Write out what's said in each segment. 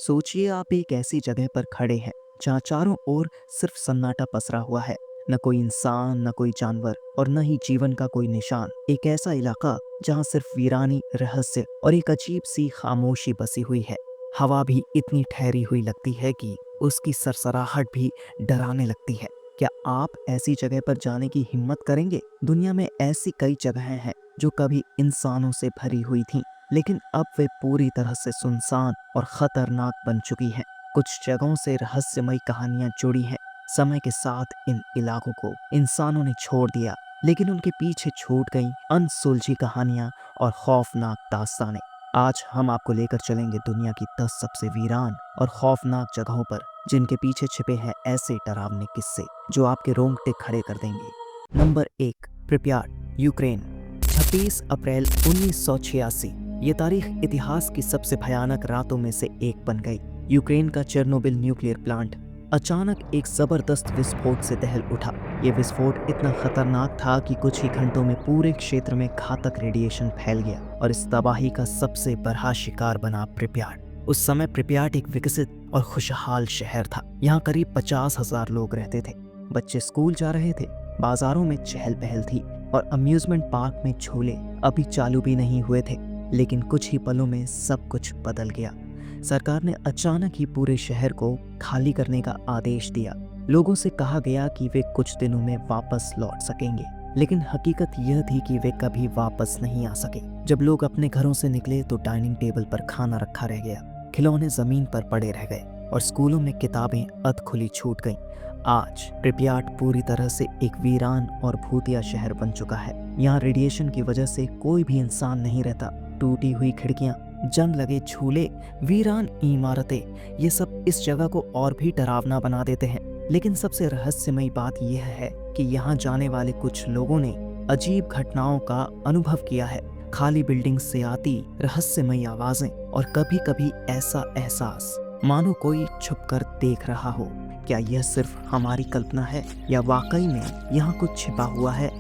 सोचिए आप एक ऐसी जगह पर खड़े हैं जहाँ चारों ओर सिर्फ सन्नाटा पसरा हुआ है। न कोई इंसान, न कोई जानवर और न ही जीवन का कोई निशान। एक ऐसा इलाका जहाँ सिर्फ वीरानी, रहस्य और एक अजीब सी खामोशी बसी हुई है। हवा भी इतनी ठहरी हुई लगती है कि उसकी सरसराहट भी डराने लगती है। क्या आप ऐसी जगह पर जाने की हिम्मत करेंगे? दुनिया में ऐसी कई जगहें हैं जो कभी इंसानों से भरी हुई थीं, लेकिन अब वे पूरी तरह से सुनसान और खतरनाक बन चुकी हैं। कुछ जगहों से रहस्यमयी कहानियां जुड़ी हैं। समय के साथ इन इलाकों को इंसानों ने छोड़ दिया, लेकिन उनके पीछे छूट गई अनसुलझी कहानियां और खौफनाक दास्तानें। आज हम आपको लेकर चलेंगे दुनिया की 10 सबसे वीरान और खौफनाक जगहों पर, जिनके पीछे छिपे हैं ऐसे डरावने किस्से जो आपके रोंगटे खड़े कर देंगे। नंबर 1, प्रिप्याट, यूक्रेन। 26 अप्रैल 1986। ये तारीख इतिहास की सबसे भयानक रातों में से एक बन गई। यूक्रेन का चेर्नोबिल न्यूक्लियर प्लांट अचानक एक जबरदस्त विस्फोट से दहल उठा। ये विस्फोट इतना खतरनाक था कि कुछ ही घंटों में पूरे क्षेत्र में घातक रेडिएशन फैल गया और इस तबाही का सबसे बड़ा शिकार बना प्रिप्याट। उस समय प्रिप्याट एक विकसित और खुशहाल शहर था। यहाँ करीब 50,000 लोग रहते थे। बच्चे स्कूल जा रहे थे, बाजारों में चहल पहल थी और अम्यूजमेंट पार्क में झूले अभी चालू भी नहीं हुए थे। लेकिन कुछ ही पलों में सब कुछ बदल गया। सरकार ने अचानक ही पूरे शहर को खाली करने का आदेश दिया। लोगों से कहा गया कि वे कुछ दिनों में वापस लौट सकेंगे, लेकिन हकीकत यह थी कि वे कभी वापस नहीं आ सके। जब लोग अपने घरों से निकले तो डाइनिंग टेबल पर खाना रखा रह गया, खिलौने जमीन पर पड़े रह गए और स्कूलों में किताबें अधखुली छूट गईं। आज प्रिप्याट पूरी तरह से एक वीरान और भूतिया शहर बन चुका है। यहाँ रेडिएशन की वजह से कोई भी इंसान नहीं रहता। टूटी हुई खिड़कियां, जंग लगे झूले, वीरान इमारतें, ये सब इस जगह को और भी डरावना बना देते हैं। लेकिन सबसे रहस्यमयी बात यह है कि यहाँ जाने वाले कुछ लोगों ने अजीब घटनाओं का अनुभव किया है। खाली बिल्डिंग से आती रहस्यमयी आवाजें और कभी कभी ऐसा एहसास मानो कोई छुपकर देख रहा हो। क्या यह सिर्फ हमारी कल्पना है या वाकई में यहाँ कुछ छिपा हुआ है?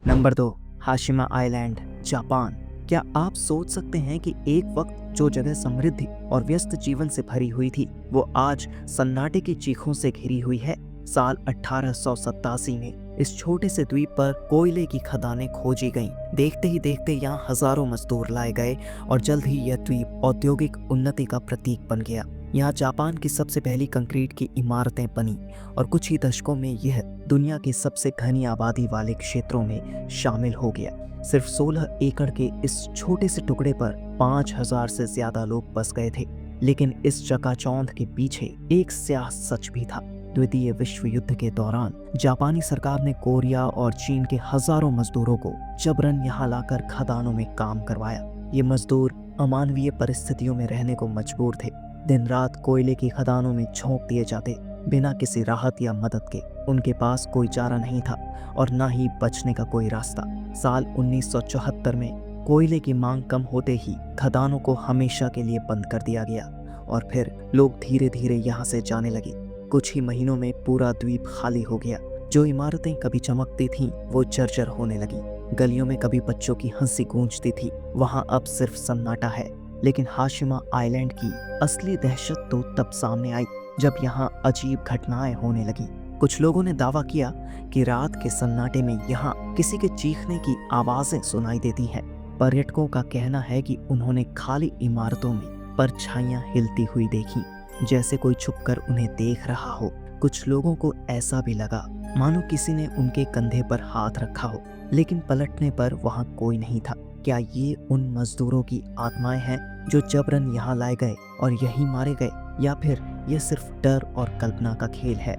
Number 2, Hashima island, Japan. क्या आप सोच सकते हैं कि एक वक्त जो जगह समृद्धि और व्यस्त जीवन से भरी हुई थी, वो आज सन्नाटे की चीखों से घिरी हुई है? साल 1887 में इस छोटे से द्वीप पर कोयले की खदानें खोजी गईं। देखते ही देखते यहाँ हजारों मजदूर लाए गए और जल्द ही यह द्वीप औद्योगिक उन्नति का प्रतीक बन गया। यहाँ जापान की सबसे पहली कंक्रीट की इमारतें बनी और कुछ ही दशकों में यह दुनिया की सबसे घनी आबादी वाले क्षेत्रों में शामिल हो गया। सिर्फ 16 एकड़ के इस छोटे से टुकड़े पर 5,000 से ज्यादा लोग बस गए थे। लेकिन इस चकाचौंध के पीछे एक स्याह सच भी था। द्वितीय विश्व युद्ध के दौरान जापानी सरकार ने कोरिया और चीन के हजारों मजदूरों को जबरन यहाँ लाकर खदानों में काम करवाया। ये मजदूर अमानवीय परिस्थितियों में रहने को मजबूर थे। दिन रात कोयले की खदानों में झोंक दिए जाते, बिना किसी राहत या मदद के। उनके पास कोई चारा नहीं था और न ही बचने का कोई रास्ता। साल 1974 में कोयले की मांग कम होते ही खदानों को हमेशा के लिए बंद कर दिया गया और फिर लोग धीरे धीरे यहाँ से जाने लगे। कुछ ही महीनों में पूरा द्वीप खाली हो गया। जो इमारतें कभी चमकती थीं, वो जर्जर होने लगी। गलियों में कभी बच्चों की हंसी गूंजती थी, वहाँ अब सिर्फ सन्नाटा है। लेकिन हाशिमा आइलैंड की असली दहशत तो तब सामने आई जब यहाँ अजीब घटनाएं होने लगी। कुछ लोगों ने दावा किया कि रात के सन्नाटे में यहाँ किसी के चीखने की आवाजें सुनाई देती हैं। पर्यटकों का कहना है कि उन्होंने खाली इमारतों में परछाइयां हिलती हुई देखी, जैसे कोई छुपकर उन्हें देख रहा हो। कुछ लोगों को ऐसा भी लगा मानो किसी ने उनके कंधे पर हाथ रखा हो, लेकिन पलटने पर वहाँ कोई नहीं था। क्या ये उन मजदूरों की आत्माएं हैं जो जबरन यहाँ लाए गए और यहीं मारे गए, या फिर यह सिर्फ डर और कल्पना का खेल है?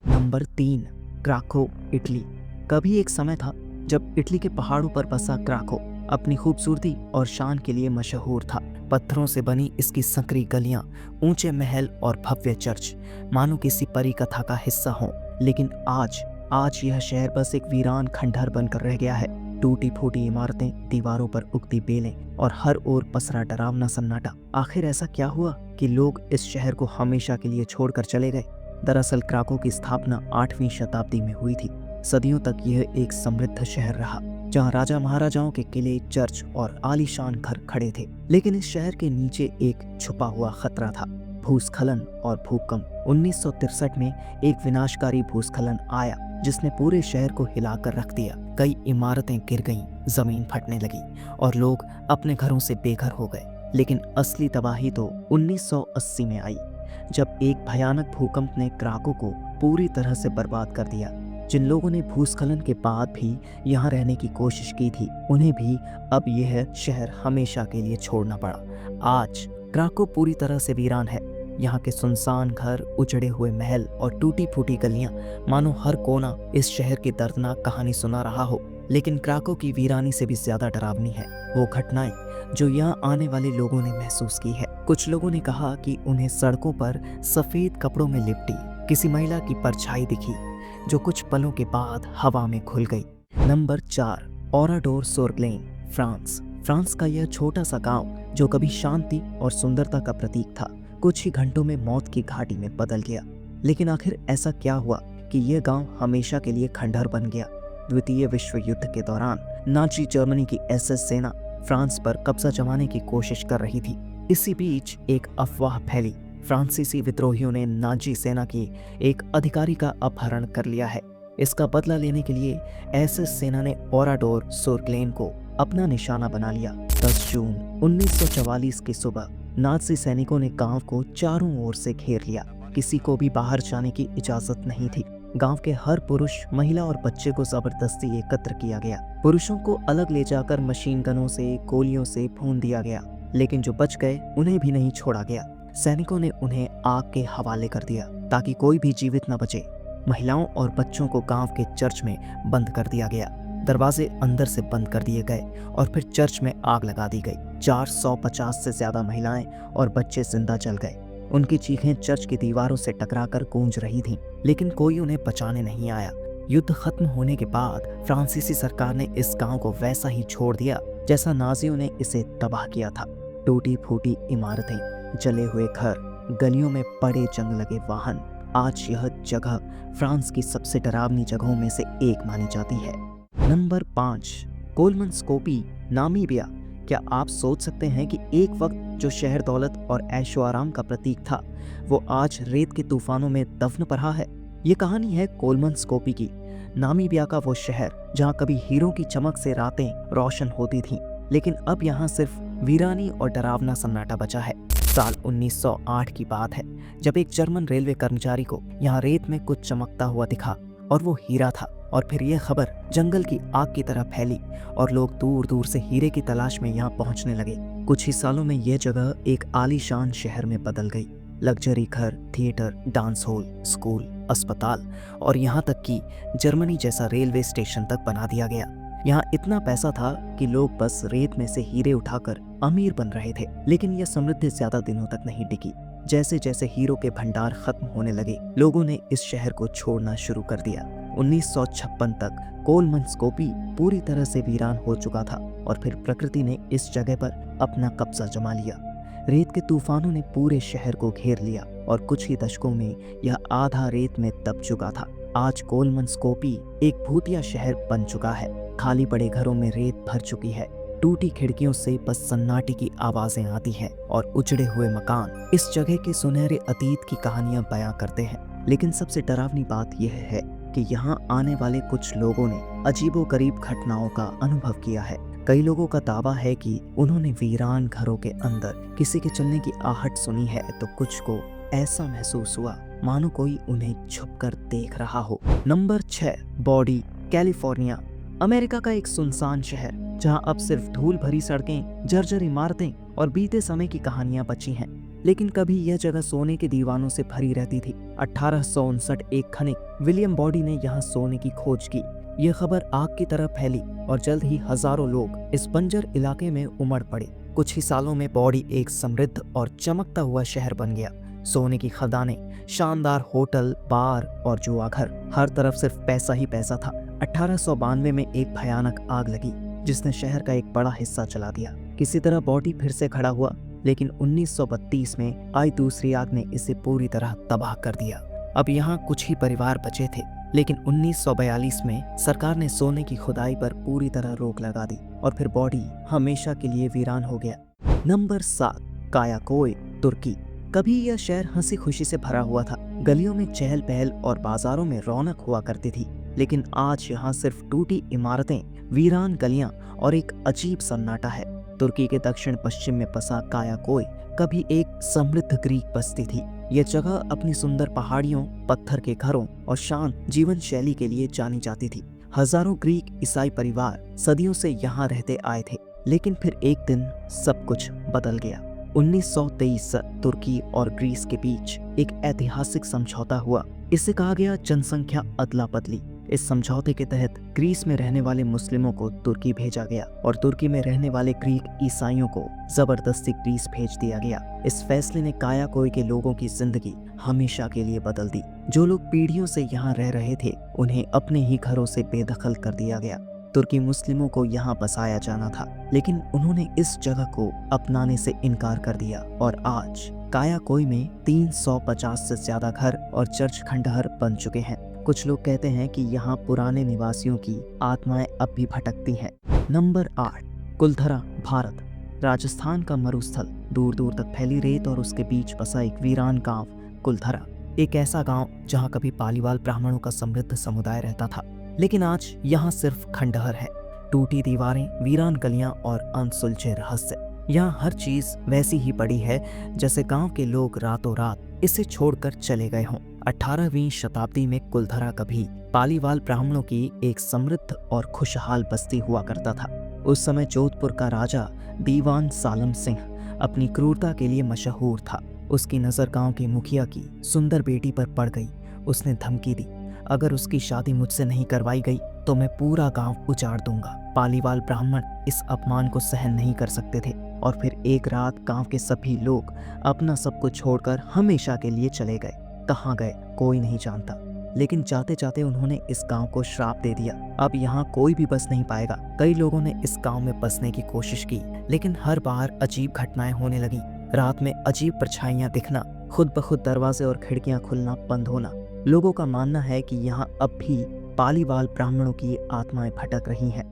Number 3, Krakow, Italy. कभी एक समय था जब इटली के पहाड़ों पर बसा क्राको अपनी खूबसूरती और शान के लिए मशहूर था। पत्थरों से बनी इसकी संकरी गलियां, ऊंचे महल और भव्य चर्च मानो किसी परी कथा का हिस्सा हो। लेकिन आज यह शहर बस एक वीरान खंडहर बनकर रह गया है। टूटी फूटी इमारतें, दीवारों पर उगती बेलें और हर ओर पसरा डरावना सन्नाटा। आखिर ऐसा क्या हुआ कि लोग इस शहर को हमेशा के लिए छोड़कर चले गए? दरअसल क्राको की स्थापना 8वीं शताब्दी में हुई थी। सदियों तक यह एक समृद्ध शहर रहा, जहां राजा महाराजाओं के किले, चर्च और आलीशान घर खड़े थे। लेकिन इस शहर के नीचे एक छुपा हुआ खतरा था। भूस्खलन और भूकंप। 1963 में एक विनाशकारी भूस्खलन आया जिसने पूरे शहर को हिलाकर रख दिया। कई इमारतें गिर गईं, जमीन फटने लगी और लोग अपने घरों से बेघर हो गए। लेकिन असली तबाही तो 1980 में आई, जब एक भयानक भूकंप ने क्राको को पूरी तरह से बर्बाद कर दिया। जिन लोगों ने भूस्खलन के बाद भी यहाँ रहने की कोशिश की थी, उन्हें भी अब यह शहर हमेशा के लिए छोड़ना पड़ा। आज क्राको पूरी तरह से वीरान है। यहाँ के सुनसान घर, उजड़े हुए महल और टूटी फूटी गलियां, मानो हर कोना इस शहर की दर्दनाक कहानी सुना रहा हो। लेकिन क्राको की वीरानी से भी ज्यादा डरावनी है वो घटनाएं जो यहाँ आने वाले लोगों ने महसूस की है। कुछ लोगों ने कहा कि उन्हें सड़कों पर सफेद कपड़ों में लिपटी किसी महिला की परछाई दिखी, जो कुछ पलों के बाद हवा में घुल गई। नंबर 4, ओराडोर सोरग्लेन, फ्रांस। फ्रांस का यह छोटा सा गांव, जो कभी शांति और सुंदरता का प्रतीक था, कुछ ही घंटों में मौत की घाटी में बदल गया। लेकिन आखिर ऐसा क्या हुआ कि यह गांव हमेशा के लिए खंडहर बन गया? द्वितीय विश्व युद्ध के दौरान नाजी जर्मनी की एसएस सेना फ्रांस पर कब्जा जमाने की कोशिश कर रही थी। इसी बीच एक अफवाह फैली, फ्रांसीसी विद्रोहियों ने नाजी सेना के एक अधिकारी का अपहरण कर लिया है। इसका बदला लेने के लिए एसएस सेना ने ओराडोर सोरग्लेन को अपना निशाना बना लिया। 10 जून 1944 की सुबह नाजी सैनिकों ने गांव को चारों ओर से घेर लिया। किसी को भी बाहर जाने की इजाजत नहीं थी। गांव के हर पुरुष, महिला और बच्चे को जबरदस्ती एकत्र किया गया। पुरुषों को अलग ले जाकर मशीन गनों से, गोलियों से भून दिया गया, लेकिन जो बच गए उन्हें भी नहीं छोड़ा गया। सैनिकों ने उन्हें आग के हवाले कर दिया ताकि कोई भी जीवित न बचे। महिलाओं और बच्चों को गांव के चर्च में बंद कर दिया गया। दरवाजे अंदर से बंद कर दिए गए और फिर चर्च में आग लगा दी गई। 450 से ज्यादा महिलाएं और बच्चे जिंदा जल गए। उनकी चीखें चर्च की दीवारों से टकराकर गूंज रही थीं, लेकिन कोई उन्हें बचाने नहीं आया। युद्ध खत्म होने के बाद फ्रांसीसी सरकार ने इस गांव को वैसा ही छोड़ दिया जैसा नाजियों ने इसे तबाह किया था। टूटी फूटी इमारतें, जले हुए घर, गलियों में पड़े जंग लगे वाहन। आज यह जगह फ्रांस की सबसे डरावनी जगहों में से एक मानी जाती है। नंबर 5, कोलमनस्कोपी, नामीबिया। क्या आप सोच सकते हैं कि एक वक्त जो शहर दौलत और ऐशो आराम का प्रतीक था, वो आज रेत के तूफानों में दफन पड़ा है? ये कहानी है कोलमनस्कोपी की, नामीबिया का वो शहर जहाँ कभी हीरों की चमक से रातें रोशन होती थीं, लेकिन अब यहाँ सिर्फ वीरानी और डरावना सन्नाटा बचा है। साल 1908 की बात है, जब एक जर्मन रेलवे कर्मचारी को यहाँ रेत में कुछ चमकता हुआ दिखा और वो हीरा था। और फिर यह खबर जंगल की आग की तरह फैली और लोग दूर दूर से हीरे की तलाश में यहाँ पहुँचने लगे। कुछ ही सालों में यह जगह एक आलीशान शहर में बदल गई। लग्जरी घर, थिएटर, डांस हॉल, स्कूल, अस्पताल और यहाँ तक कि जर्मनी जैसा रेलवे स्टेशन तक बना दिया गया। यहाँ इतना पैसा था कि लोग बस रेत में से हीरे उठाकर अमीर बन रहे थे। लेकिन यह समृद्धि ज्यादा दिनों तक नहीं टिकी। जैसे जैसे हीरो के भंडार खत्म होने लगे, लोगों ने इस शहर को छोड़ना शुरू कर दिया। 1956 तक कोलमनस्कोपी पूरी तरह से वीरान हो चुका था और फिर प्रकृति ने इस जगह पर अपना कब्जा जमा लिया। रेत के तूफानों ने पूरे शहर को घेर लिया और कुछ ही दशकों में यह आधा रेत में दब चुका था। आज कोलमनस्कोपी एक भूतिया शहर बन चुका है। खाली पड़े घरों में रेत भर चुकी है। टूटी खिड़कियों से बस सन्नाटे की आवाजें आती हैं और उजड़े हुए मकान इस जगह के सुनहरे अतीत की कहानियां बयां करते हैं। लेकिन सबसे डरावनी बात यह है कि यहाँ आने वाले कुछ लोगों ने अजीबोगरीब घटनाओं का अनुभव किया है। कई लोगों का दावा है कि उन्होंने वीरान घरों के अंदर किसी के चलने की आहट सुनी है, तो कुछ को ऐसा महसूस हुआ मानो कोई उन्हें छुपकर देख रहा हो। Number 6, body, California. अमेरिका का एक सुनसान शहर जहां अब सिर्फ धूल भरी सड़कें, जर्जर इमारतें और बीते समय की कहानियां बची हैं। लेकिन कभी यह जगह सोने के दीवानों से भरी रहती थी। 1859 एक खनिक विलियम बॉडी ने यहाँ सोने की खोज की। यह खबर आग की तरह फैली और जल्द ही हजारों लोग इस बंजर इलाके में उमड़ पड़े। कुछ ही सालों में बॉडी एक समृद्ध और चमकता हुआ शहर बन गया। सोने की खदानें, शानदार होटल, बार और जुआघर, हर तरफ सिर्फ पैसा ही पैसा था। 1892 में एक भयानक आग लगी जिसने शहर का एक बड़ा हिस्सा जला दिया। किसी तरह बॉडी फिर से खड़ा हुआ, लेकिन 1932 में आई दूसरी आग ने इसे पूरी तरह तबाह कर दिया। अब यहाँ कुछ ही परिवार बचे थे, लेकिन 1942 में सरकार ने सोने की खुदाई पर पूरी तरह रोक लगा दी और फिर बॉडी हमेशा के लिए वीरान हो गया। नंबर 7, कायाकोय, तुर्की। कभी यह शहर हंसी खुशी से भरा हुआ था। गलियों में चहल पहल और बाजारों में रौनक हुआ करती थी। लेकिन आज यहाँ सिर्फ टूटी इमारतें, वीरान गलियां और एक अजीब सन्नाटा है। तुर्की के दक्षिण पश्चिम में बसा कायाकोई कभी एक समृद्ध ग्रीक बस्ती थी। यह जगह अपनी सुंदर पहाड़ियों, पत्थर के घरों और शांत जीवन शैली के लिए जानी जाती थी। हजारों ग्रीक ईसाई परिवार सदियों से यहाँ रहते आए थे। लेकिन फिर एक दिन सब कुछ बदल गया। 1923 तुर्की और ग्रीस के बीच एक ऐतिहासिक समझौता हुआ। इसे कहा गया जनसंख्या अदला बदली। इस समझौते के तहत ग्रीस में रहने वाले मुस्लिमों को तुर्की भेजा गया और तुर्की में रहने वाले ग्रीक ईसाइयों को जबरदस्ती ग्रीस भेज दिया गया। इस फैसले ने कायाकोई के लोगों की जिंदगी हमेशा के लिए बदल दी। जो लोग पीढ़ियों से यहाँ रह रहे थे, उन्हें अपने ही घरों से बेदखल कर दिया गया। तुर्की मुस्लिमों को यहाँ बसाया जाना था, लेकिन उन्होंने इस जगह को अपनाने से इनकार कर दिया और आज कायाकोई में 350 से ज्यादा घर और चर्च खंडहर बन चुके हैं। कुछ लोग कहते हैं कि यहाँ पुराने निवासियों की आत्माएं अब भी भटकती हैं। नंबर 8, कुलधरा, भारत। राजस्थान का मरुस्थल, दूर दूर तक फैली रेत और उसके बीच बसा एक वीरान गांव कुलधरा। एक ऐसा गांव जहाँ कभी पालीवाल ब्राह्मणों का समृद्ध समुदाय रहता था, लेकिन आज यहाँ सिर्फ खंडहर है, टूटी दीवारें, वीरान गलियां और अनसुलझे रहस्य। यहाँ हर चीज वैसी ही पड़ी है जैसे गांव के लोग रातों रात इसे छोड़कर चले गए हों। 18वीं शताब्दी में कुलधरा कभी पालीवाल ब्राह्मणों की एक समृद्ध और खुशहाल बस्ती हुआ करता था। उस समय जोधपुर का राजा दीवान सालम सिंह अपनी क्रूरता के लिए मशहूर था। उसकी नजर गांव के मुखिया की सुंदर बेटी पर पड़ गई। उसने धमकी दी, अगर उसकी शादी मुझसे नहीं करवाई गई तो मैं पूरा गांव उजाड़ दूंगा। पालीवाल ब्राह्मण इस अपमान को सहन नहीं कर सकते थे और फिर एक रात गांव के सभी लोग अपना सब कुछ छोड़कर हमेशा के लिए चले गए। कहाँ गए कोई नहीं जानता, लेकिन जाते जाते उन्होंने इस गांव को श्राप दे दिया। अब यहाँ कोई भी बस नहीं पाएगा। कई लोगों ने इस गांव में बसने की कोशिश की, लेकिन हर बार अजीब घटनाएं होने लगी। रात में अजीब परछाइयां दिखना, खुद ब खुद दरवाजे और खिड़कियां खुलना बंद होना। लोगों का मानना है कि यहाँ अब भी पालीवाल ब्राह्मणों की आत्माएं भटक रही हैं।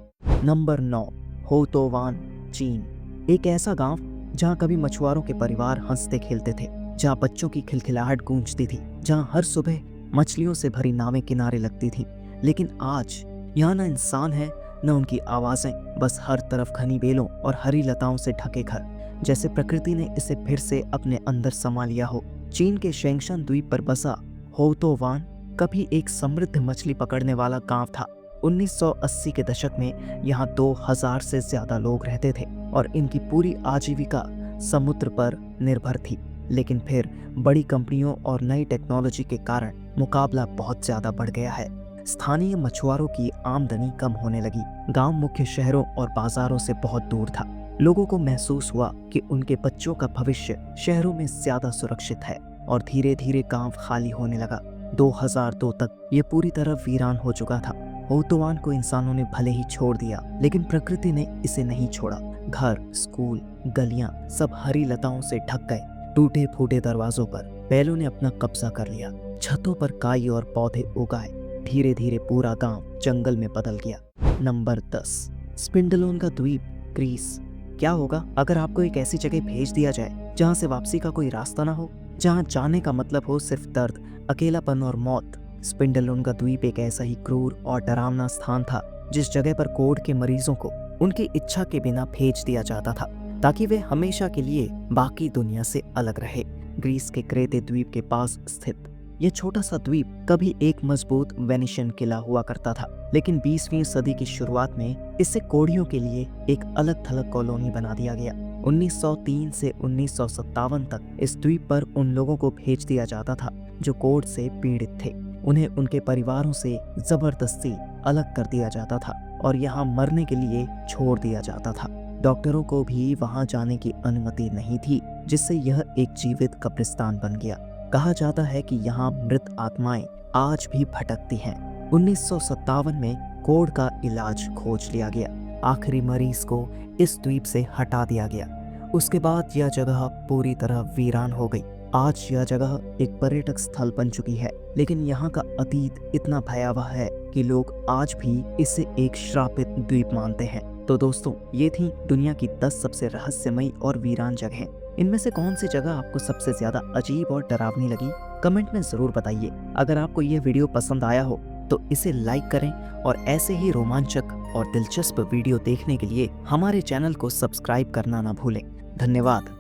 नंबर 9, होतोवान, चीन। एक ऐसा गांव जहां कभी मछुआरों के परिवार हंसते खेलते थे, जहां बच्चों की खिलखिलाहट गूंजती थी, जहां हर सुबह मछलियों से भरी नावें किनारे लगती थी। लेकिन आज यहाँ न इंसान है न उनकी आवाजें, बस हर तरफ घनी बेलों और हरी लताओं से ढके घर, जैसे प्रकृति ने इसे फिर से अपने अंदर समा लिया हो। चीन के शेंगशन द्वीप पर बसा होतोवान कभी एक समृद्ध मछली पकड़ने वाला गांव था। 1980 के दशक में यहाँ 2000 से ज्यादा लोग रहते थे और इनकी पूरी आजीविका समुद्र पर निर्भर थी। लेकिन फिर बड़ी कंपनियों और नई टेक्नोलॉजी के कारण मुकाबला बहुत ज्यादा बढ़ गया है। स्थानीय मछुआरों की आमदनी कम होने लगी। गांव मुख्य शहरों और बाजारों से बहुत दूर था। लोगों को महसूस हुआ कि उनके बच्चों का भविष्य शहरों में ज्यादा सुरक्षित है और धीरे धीरे गांव खाली होने लगा। 2002 तक ये पूरी तरह वीरान हो चुका था। होतोवान को इंसानों ने भले ही छोड़ दिया, लेकिन प्रकृति ने इसे नहीं छोड़ा। घर, स्कूल, गलियां सब हरी लताओं से ढक गए। टूटे फूटे दरवाजों पर बैलों ने अपना कब्जा कर लिया। छतों पर काई और पौधे उगाए। धीरे धीरे पूरा गांव जंगल में बदल गया। नंबर 10, स्पिंडलोन का द्वीप, ग्रीस। क्या होगा अगर आपको एक ऐसी जगह भेज दिया जाए जहां से वापसी का कोई रास्ता ना हो, जहां जाने का मतलब हो सिर्फ दर्द, अकेलापन और मौत। स्पिंडलोन का द्वीप एक ऐसा ही क्रूर और डरावना स्थान था जिस जगह पर कोढ़ के मरीजों को उनकी इच्छा के बिना भेज दिया जाता था ताकि वे हमेशा के लिए बाकी दुनिया से अलग रहे। ग्रीस के क्रेते द्वीप के पास स्थित यह छोटा सा द्वीप कभी एक मजबूत वेनिशियन किला हुआ करता था, लेकिन 20वीं सदी की शुरुआत में इसे कोढ़ियों के लिए एक अलग थलग कॉलोनी बना दिया गया। 1903 से 1957 तक इस द्वीप पर उन लोगों को भेज दिया जाता था जो कोढ़ से पीड़ित थे। उन्हें उनके परिवारों से जबरदस्ती अलग कर दिया जाता था और यहाँ मरने के लिए छोड़ दिया जाता था। डॉक्टरों को भी वहां जाने की अनुमति नहीं थी, जिससे यह एक जीवित कब्रिस्तान बन गया। कहा जाता है कि यहाँ मृत आत्माएं आज भी भटकती हैं। 1957 में कोढ़ का इलाज खोज लिया गया। आखिरी मरीज को इस द्वीप से हटा दिया गया। उसके बाद यह जगह पूरी तरह वीरान हो गई। आज यह जगह एक पर्यटक स्थल बन चुकी है, लेकिन यहाँ का अतीत इतना भयावह है कि लोग आज भी इसे एक श्रापित द्वीप मानते हैं। तो दोस्तों, ये थी दुनिया की 10 सबसे रहस्यमयी और वीरान जगहें। इनमें से कौन सी जगह आपको सबसे ज्यादा अजीब और डरावनी लगी, कमेंट में जरूर बताइए। अगर आपको ये वीडियो पसंद आया हो तो इसे लाइक करें और ऐसे ही रोमांचक और दिलचस्प वीडियो देखने के लिए हमारे चैनल को सब्सक्राइब करना ना भूलें। धन्यवाद।